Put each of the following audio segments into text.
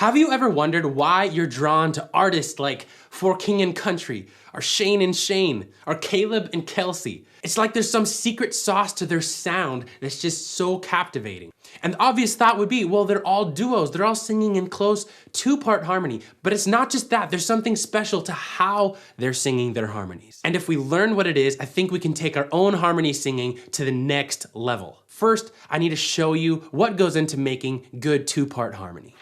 Have you ever wondered why you're drawn to artists like For King and Country, or Shane and Shane, or Caleb and Kelsey? It's like there's some secret sauce to their sound that's just so captivating. And the obvious thought would be, well, they're all duos, they're all singing in close two-part harmony. But it's not just that, there's something special to how they're singing their harmonies. And if we learn what it is, I think we can take our own harmony singing to the next level. First, I need to show you what goes into making good two-part harmony.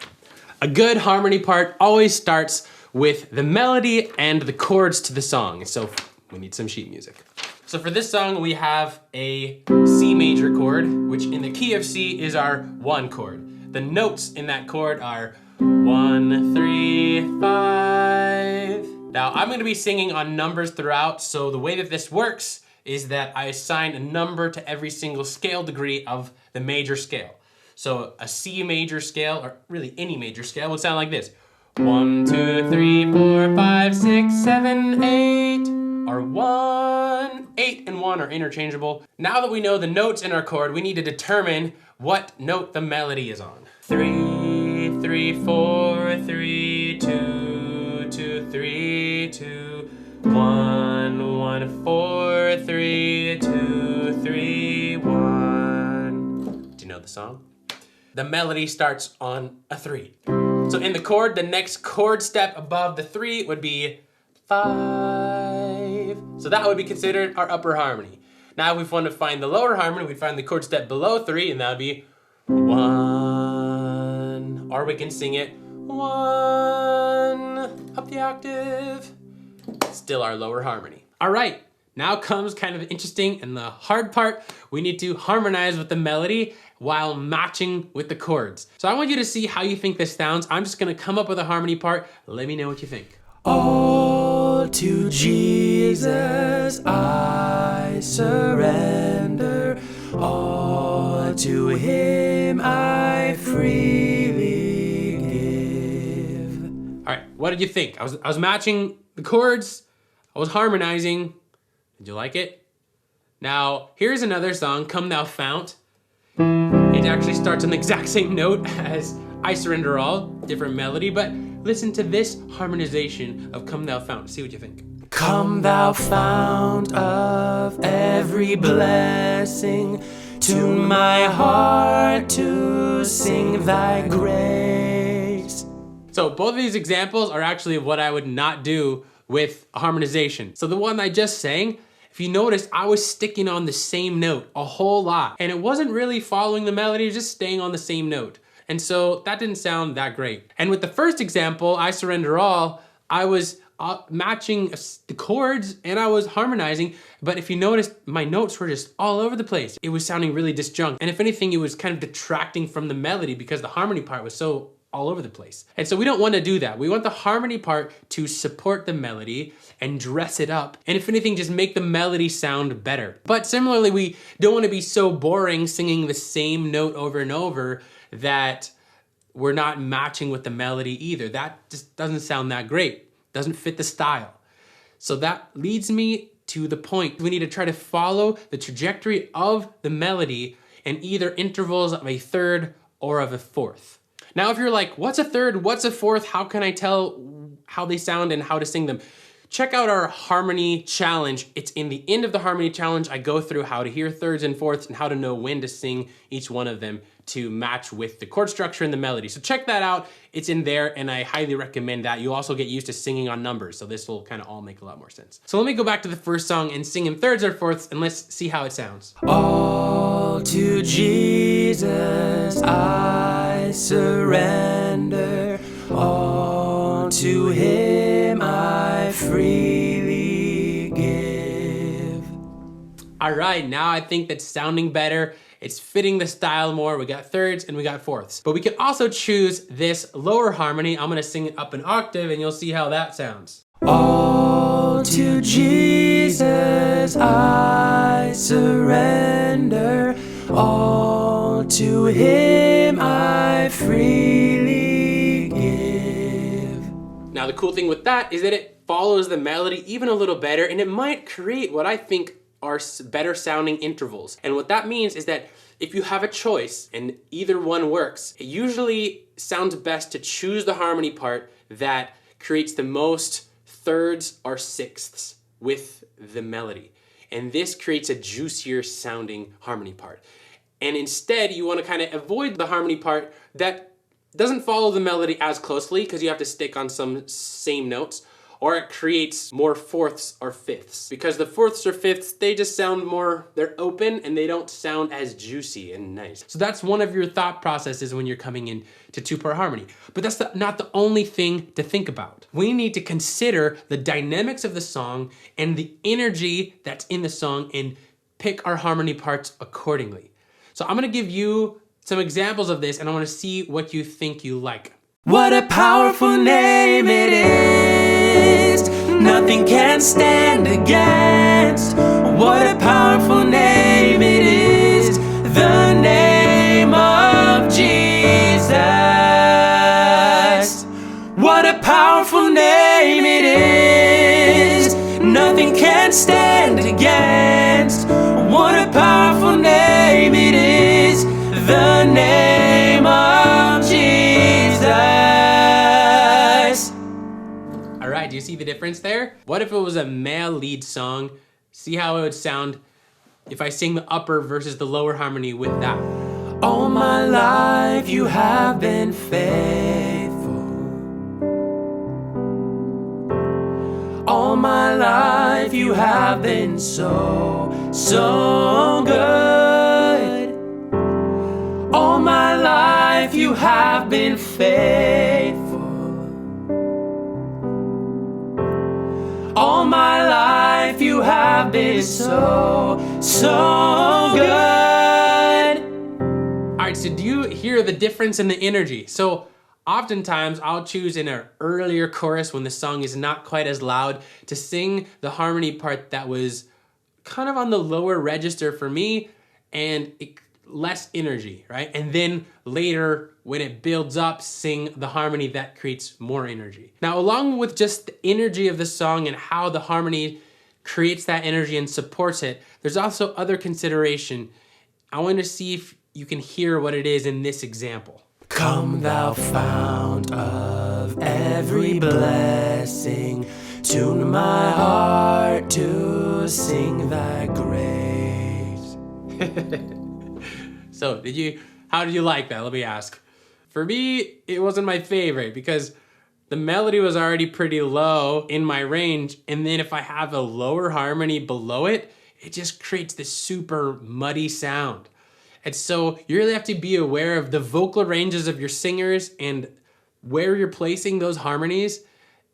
A good harmony part always starts with the melody and the chords to the song. So we need some sheet music. So for this song, we have a C major chord, which in the key of C is our 1 chord. The notes in that chord are 1, 3, 5. Now I'm gonna be singing on numbers throughout, so the way that this works is that I assign a number to every single scale degree of the major scale. So a C major scale, or really any major scale, would sound like this. 1, 2, 3, 4, 5, 6, 7, 8, or 1, 8 and 1 are interchangeable. Now that we know the notes in our chord, we need to determine what note the melody is on. 3, 3, 4, 3, 2, 2, 3, 2, 1, 1, 4, 3, 2, 3, 1. Do you know the song? The melody starts on a 3. So in the chord, the next chord step above the 3 would be 5. So that would be considered our upper harmony. Now if we want to find the lower harmony, we'd find the chord step below 3, and that would be 1. Or we can sing it 1 up the octave. Still our lower harmony. All right, now comes kind of interesting and the hard part. We need to harmonize with the melody while matching with the chords. So I want you to see how you think this sounds. I'm just gonna come up with a harmony part. Let me know what you think. All to Jesus I surrender. All to Him I freely give. All right, what did you think? I was matching the chords. I was harmonizing. Did you like it? Now, here's another song, Come Thou Fount. It actually starts on the exact same note as I Surrender All, different melody, but listen to this harmonization of Come Thou Fount. See what you think. Come Thou Fount of every blessing, tune my heart to sing Thy grace. So both of these examples are actually what I would not do with harmonization. So the one I just sang, if you notice, I was sticking on the same note a whole lot, and it wasn't really following the melody, just staying on the same note. And so that didn't sound that great. And with the first example, I Surrender All, I was matching the chords and I was harmonizing, but if you noticed, my notes were just all over the place. It was sounding really disjunct. And if anything, it was kind of detracting from the melody because the harmony part was so all over the place. And so we don't want to do that. We want the harmony part to support the melody and dress it up. And if anything, just make the melody sound better. But similarly, we don't want to be so boring singing the same note over and over that we're not matching with the melody either. That just doesn't sound that great. Doesn't fit the style. So that leads me to the point. We need to try to follow the trajectory of the melody in either intervals of a third or of a fourth. Now, if you're like, what's a third, what's a fourth? How can I tell how they sound and how to sing them? Check out our harmony challenge. It's in the end of the harmony challenge. I go through how to hear thirds and fourths and how to know when to sing each one of them to match with the chord structure and the melody. So check that out. It's in there and I highly recommend that. You also get used to singing on numbers. So this will kind of all make a lot more sense. So let me go back to the first song and sing in thirds or fourths and let's see how it sounds. All to Jesus I surrender. All to Him I freely give. All right, now I think that's sounding better. It's fitting the style more. We got thirds and we got fourths. But we can also choose this lower harmony. I'm gonna sing it up an octave and you'll see how that sounds. All to Jesus I surrender. All to Him I freely give. Now the cool thing with that is that it follows the melody even a little better and it might create what I think are better sounding intervals. And what that means is that if you have a choice and either one works, it usually sounds best to choose the harmony part that creates the most thirds or sixths with the melody. And this creates a juicier sounding harmony part. And instead, you want to kind of avoid the harmony part that doesn't follow the melody as closely because you have to stick on some same notes, or it creates more fourths or fifths. Because the fourths or fifths, they just sound more, they're open and they don't sound as juicy and nice. So that's one of your thought processes when you're coming in to two-part harmony. But that's not the only thing to think about. We need to consider the dynamics of the song and the energy that's in the song and pick our harmony parts accordingly. So I'm gonna give you some examples of this and I wanna see what you think you like. What a powerful name it is, nothing can stand against. What a powerful name it is, the name of Jesus. What a powerful name it is, nothing can stand against. What a powerful name it is, the name of Jesus. All right, do you see the difference there? What if it was a male lead song? See how it would sound if I sing the upper versus the lower harmony with that. All my life you have been faithful. All my life you have been so good. All my life you have been faithful. All my life you have been so good. All right, so do you hear the difference in the energy? So oftentimes I'll choose in an earlier chorus when the song is not quite as loud to sing the harmony part that was kind of on the lower register for me and less energy, right? And then later when it builds up, sing the harmony that creates more energy. Now, along with just the energy of the song and how the harmony creates that energy and supports it, there's also other consideration. I want to see if you can hear what it is in this example. Come thou fount of every blessing, tune my heart to sing thy grace. So how did you like that? Let me ask. For me, it wasn't my favorite because the melody was already pretty low in my range. And then if I have a lower harmony below it, it just creates this super muddy sound. And so you really have to be aware of the vocal ranges of your singers and where you're placing those harmonies.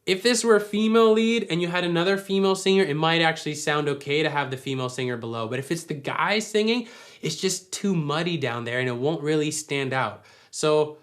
If this were a female lead and you had another female singer, it might actually sound okay to have the female singer below. But if it's the guy singing, it's just too muddy down there and it won't really stand out. So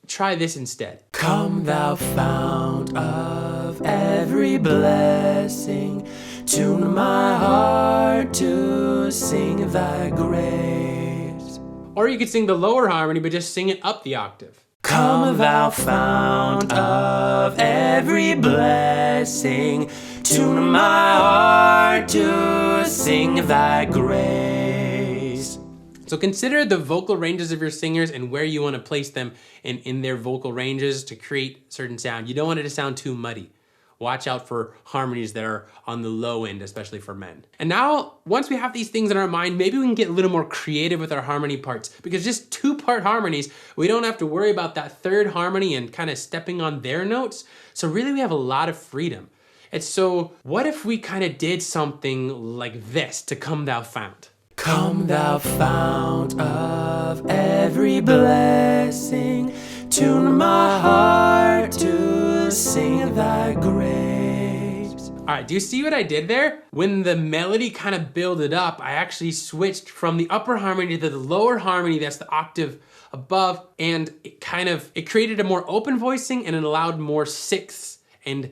try this instead. Come thou fount of every blessing, tune my heart to sing thy grace. Or you could sing the lower harmony, but just sing it up the octave. Come thou fount of every blessing, tune my heart to sing thy grace. So consider the vocal ranges of your singers and where you want to place them in their vocal ranges to create certain sound. You don't want it to sound too muddy. Watch out for harmonies that are on the low end, especially for men. And now, once we have these things in our mind, maybe we can get a little more creative with our harmony parts, because just two-part harmonies, we don't have to worry about that third harmony and kind of stepping on their notes. So really we have a lot of freedom. And so what if we kind of did something like this to Come Thou Fount? Come thou fount of every blessing, tune my heart to sing thy grace. All right, do you see what I did there? When the melody kind of builded up, I actually switched from the upper harmony to the lower harmony, that's the octave above, and it created a more open voicing and it allowed more sixths and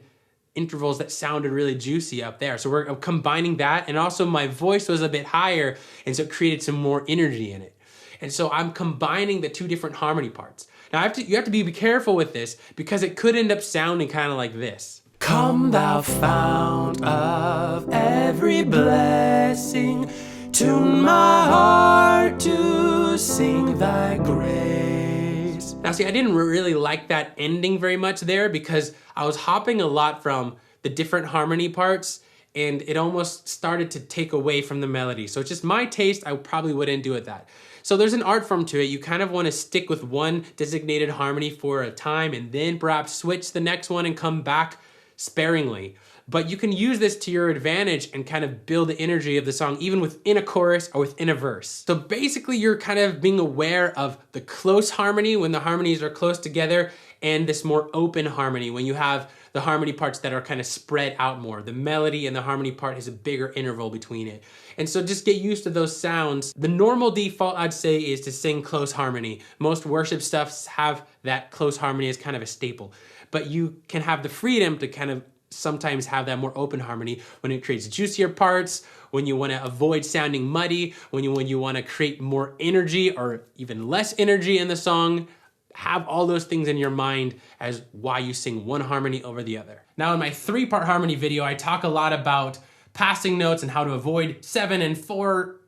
intervals that sounded really juicy up there. So we're combining that, and also my voice was a bit higher, and so it created some more energy in it. And so I'm combining the two different harmony parts. Now you have to be careful with this because it could end up sounding kind of like this. Come thou fount of every blessing, Tune my heart to sing thy grace. Now see, I didn't really like that ending very much there because I was hopping a lot from the different harmony parts and it almost started to take away from the melody. So it's just my taste, I probably wouldn't do it that. So there's an art form to it. You kind of want to stick with one designated harmony for a time and then perhaps switch the next one and come back sparingly. But you can use this to your advantage and kind of build the energy of the song even within a chorus or within a verse. So basically you're kind of being aware of the close harmony when the harmonies are close together and this more open harmony when you have the harmony parts that are kind of spread out more. The melody and the harmony part has a bigger interval between it. And so just get used to those sounds. The normal default I'd say is to sing close harmony. Most worship stuffs have that close harmony as kind of a staple. But you can have the freedom to kind of sometimes have that more open harmony when it creates juicier parts, when you want to avoid sounding muddy, when you want to create more energy or even less energy in the song. Have all those things in your mind as why you sing one harmony over the other. Now in my 3-part harmony video, I talk a lot about passing notes and how to avoid 7 and 4,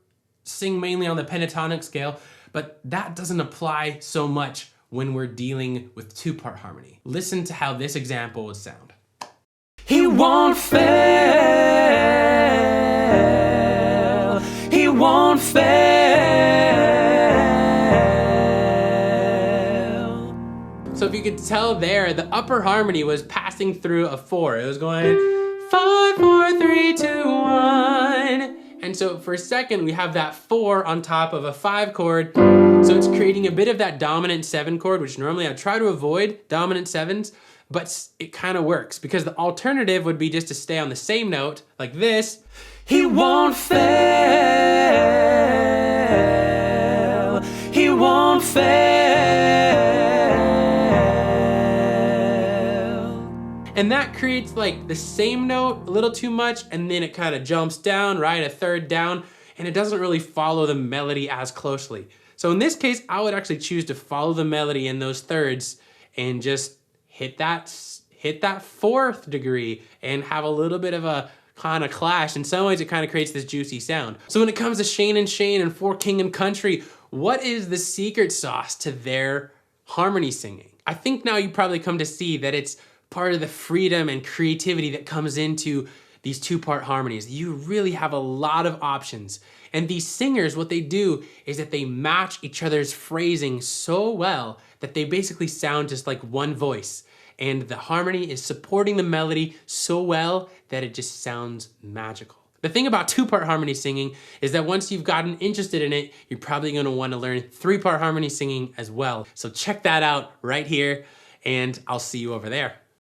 sing mainly on the pentatonic scale, but that doesn't apply so much when we're dealing with 2-part harmony. Listen to how this example would sound. He won't fail. He won't fail. So if you could tell there, the upper harmony was passing through a 4. It was going 5, 4, 3, 2, 1. And so for a second, we have that 4 on top of a 5 chord. So it's creating a bit of that dominant 7 chord, which normally I try to avoid dominant 7s, but it kind of works because the alternative would be just to stay on the same note like this. He won't fail. He won't fail. And that creates like the same note a little too much, and then it kind of jumps down, right? A third down, and it doesn't really follow the melody as closely. So in this case, I would actually choose to follow the melody in those thirds and just hit that 4th degree and have a little bit of a kind of clash. In some ways, it kind of creates this juicy sound. So when it comes to Shane and For King and Country, what is the secret sauce to their harmony singing? I think now you probably come to see that it's part of the freedom and creativity that comes into these 2-part harmonies. You really have a lot of options. And these singers, what they do is that they match each other's phrasing so well that they basically sound just like one voice. And the harmony is supporting the melody so well that it just sounds magical. The thing about 2-part harmony singing is that once you've gotten interested in it, you're probably gonna wanna learn 3-part harmony singing as well. So check that out right here, and I'll see you over there.